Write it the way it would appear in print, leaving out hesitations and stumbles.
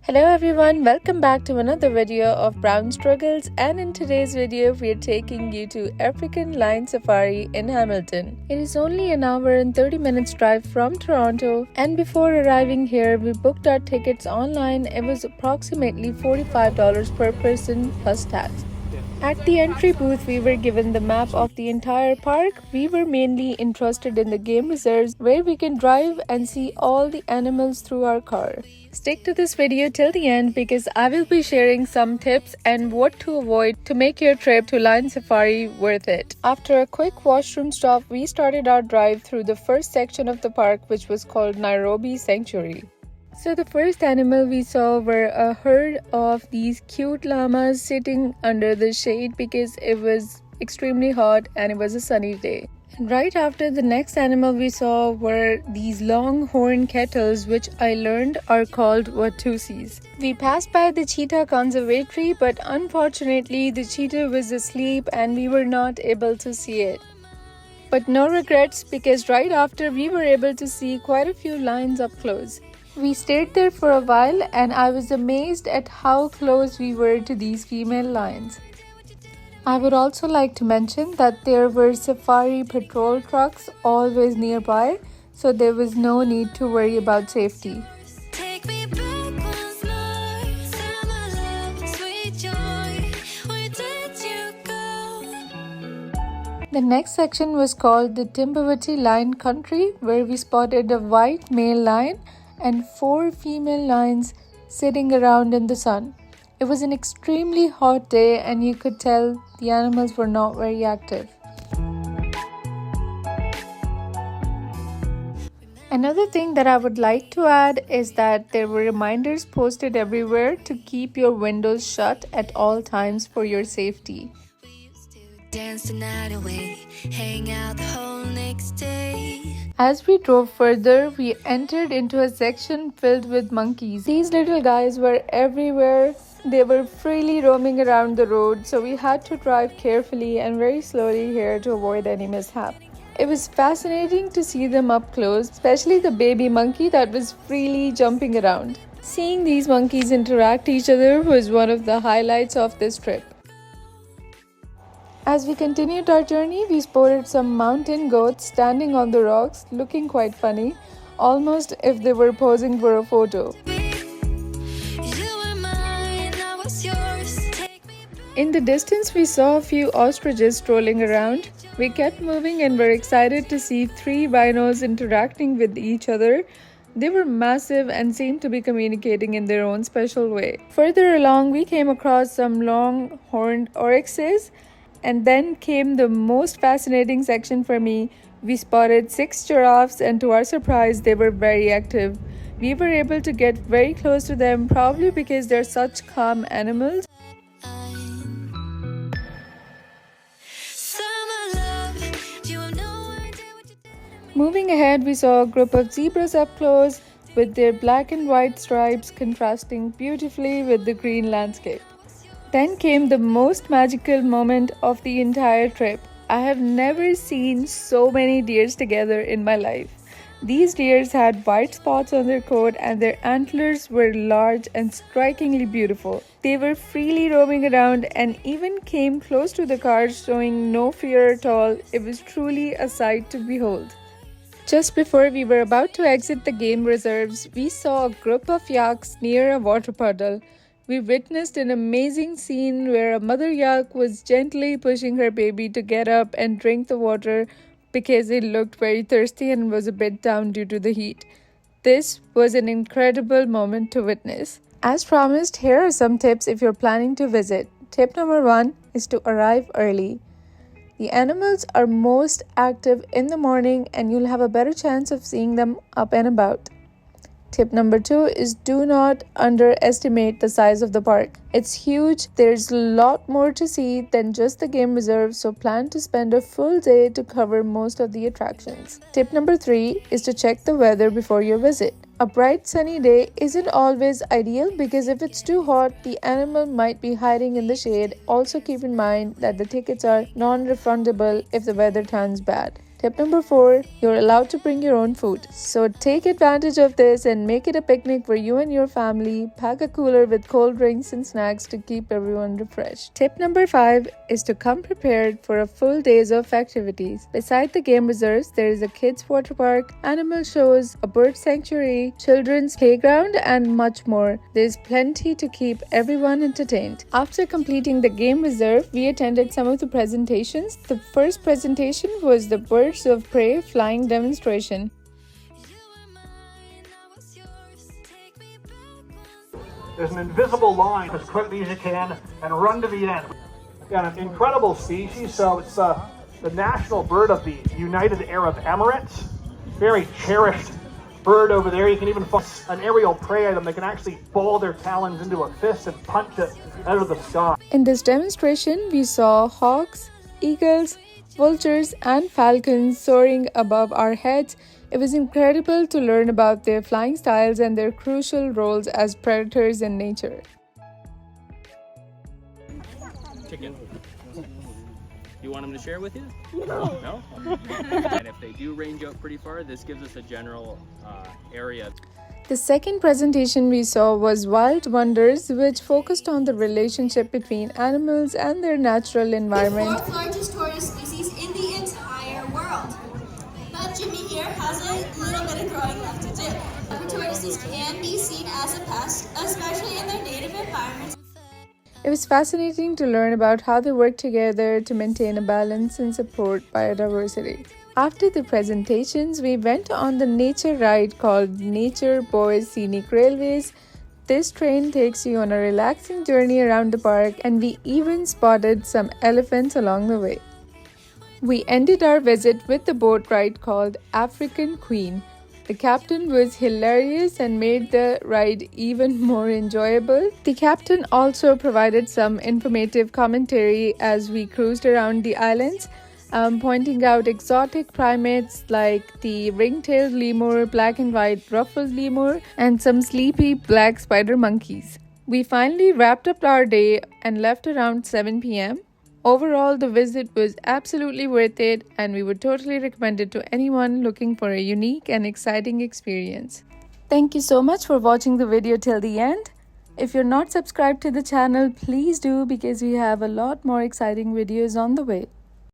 Hello everyone, welcome back to another video of Brown Struggles, and in today's video we are taking you to African Lion Safari in Hamilton. It is only an hour and 30 minutes drive from Toronto, and before arriving here we booked our tickets online. It was approximately $45 per person plus tax. At the entry booth, we were given the map of the entire park. We were mainly interested in the game reserves where we can drive and see all the animals through our car. Stick to this video till the end because I will be sharing some tips and what to avoid to make your trip to Lion Safari worth it. After a quick washroom stop, we started our drive through the first section of the park, which was called Nairobi Sanctuary. So the first animal we saw were a herd of these cute llamas sitting under the shade because it was extremely hot and it was a sunny day. And right after, the next animal we saw were these longhorn kettles, which I learned are called watusis. We passed by the cheetah conservatory, but unfortunately the cheetah was asleep and we were not able to see it. But no regrets, because right after we were able to see quite a few lions up close. We stayed there for a while and I was amazed at how close we were to these female lions. I would also like to mention that there were safari patrol trucks always nearby, so there was no need to worry about safety. The next section was called the Timbavati Lion Country, where we spotted a white male lion and 4 female lions sitting around in the sun. It was an extremely hot day and you could tell the animals were not very active. Another thing that I would like to add is that there were reminders posted everywhere to keep your windows shut at all times for your safety. Dance the night away, hang out the whole next day. As we drove further, we entered into a section filled with monkeys. These little guys were everywhere. They were freely roaming around the road, so we had to drive carefully and very slowly here to avoid any mishap. It was fascinating to see them up close, especially the baby monkey that was freely jumping around. Seeing these monkeys interact each other was one of the highlights of this trip. As we continued our journey, we spotted some mountain goats standing on the rocks, looking quite funny, almost if they were posing for a photo. In the distance, we saw a few ostriches strolling around. We kept moving and were excited to see 3 rhinos interacting with each other. They were massive and seemed to be communicating in their own special way. Further along, we came across some long-horned oryxes. And then came the most fascinating section for me. We spotted 6 giraffes and to our surprise, they were very active. We were able to get very close to them, probably because they're such calm animals. Moving ahead, we saw a group of zebras up close with their black and white stripes contrasting beautifully with the green landscape. Then came the most magical moment of the entire trip. I have never seen so many deers together in my life. These deers had white spots on their coat and their antlers were large and strikingly beautiful. They were freely roaming around and even came close to the car, showing no fear at all. It was truly a sight to behold. Just before we were about to exit the game reserves, we saw a group of yaks near a water puddle. We witnessed an amazing scene where a mother yak was gently pushing her baby to get up and drink the water because it looked very thirsty and was a bit down due to the heat. This was an incredible moment to witness. As promised, here are some tips if you're planning to visit. Tip number 1 is to arrive early. The animals are most active in the morning and you'll have a better chance of seeing them up and about. Tip number 2 is do not underestimate the size of the park. It's huge. There's a lot more to see than just the game reserve, so plan to spend a full day to cover most of the attractions. Tip number 3 is to check the weather before your visit. A bright sunny day isn't always ideal because if it's too hot, the animal might be hiding in the shade. Also keep in mind that the tickets are non-refundable if the weather turns bad. Tip number 4, you're allowed to bring your own food. So take advantage of this and make it a picnic for you and your family. Pack a cooler with cold drinks and snacks to keep everyone refreshed. Tip number 5 is to come prepared for a full days of activities. Beside the game reserves, there is a kids water park, animal shows, a bird sanctuary, children's playground, and much more. There's plenty to keep everyone entertained. After completing the game reserve, we attended some of the presentations. The first presentation was the birds of prey flying demonstration. There's an invisible line as quickly as you can and run to the end. Yeah, an incredible species. So it's the national bird of the United Arab Emirates. Very cherished bird over there. You can even find an aerial prey item. They can actually ball their talons into a fist and punch it out of the sky. In this demonstration, we saw hawks, eagles, vultures, and falcons soaring above our heads. It was incredible to learn about their flying styles and their crucial roles as predators in nature. Chicken. You want them to share with you? No? And if they do range out pretty far, this gives us a general area. The second presentation we saw was Wild Wonders, which focused on the relationship between animals and their natural environment. The fourth largest tortoise species in the entire world. But Jimmy here has a little bit of growing left to do. Other tortoises can be seen as a pest, especially in their native environments. It was fascinating to learn about how they work together to maintain a balance and support biodiversity. After the presentations, we went on the nature ride called Nature Boys Scenic Railways. This train takes you on a relaxing journey around the park, and we even spotted some elephants along the way. We ended our visit with the boat ride called African Queen. The captain was hilarious and made the ride even more enjoyable. The captain also provided some informative commentary as we cruised around the islands, pointing out exotic primates like the ring-tailed lemur, black and white ruffled lemur, and some sleepy black spider monkeys. We finally wrapped up our day and left around 7 p.m. Overall, the visit was absolutely worth it, and we would totally recommend it to anyone looking for a unique and exciting experience. Thank you so much for watching the video till the end. If you're not subscribed to the channel, please do, because we have a lot more exciting videos on the way.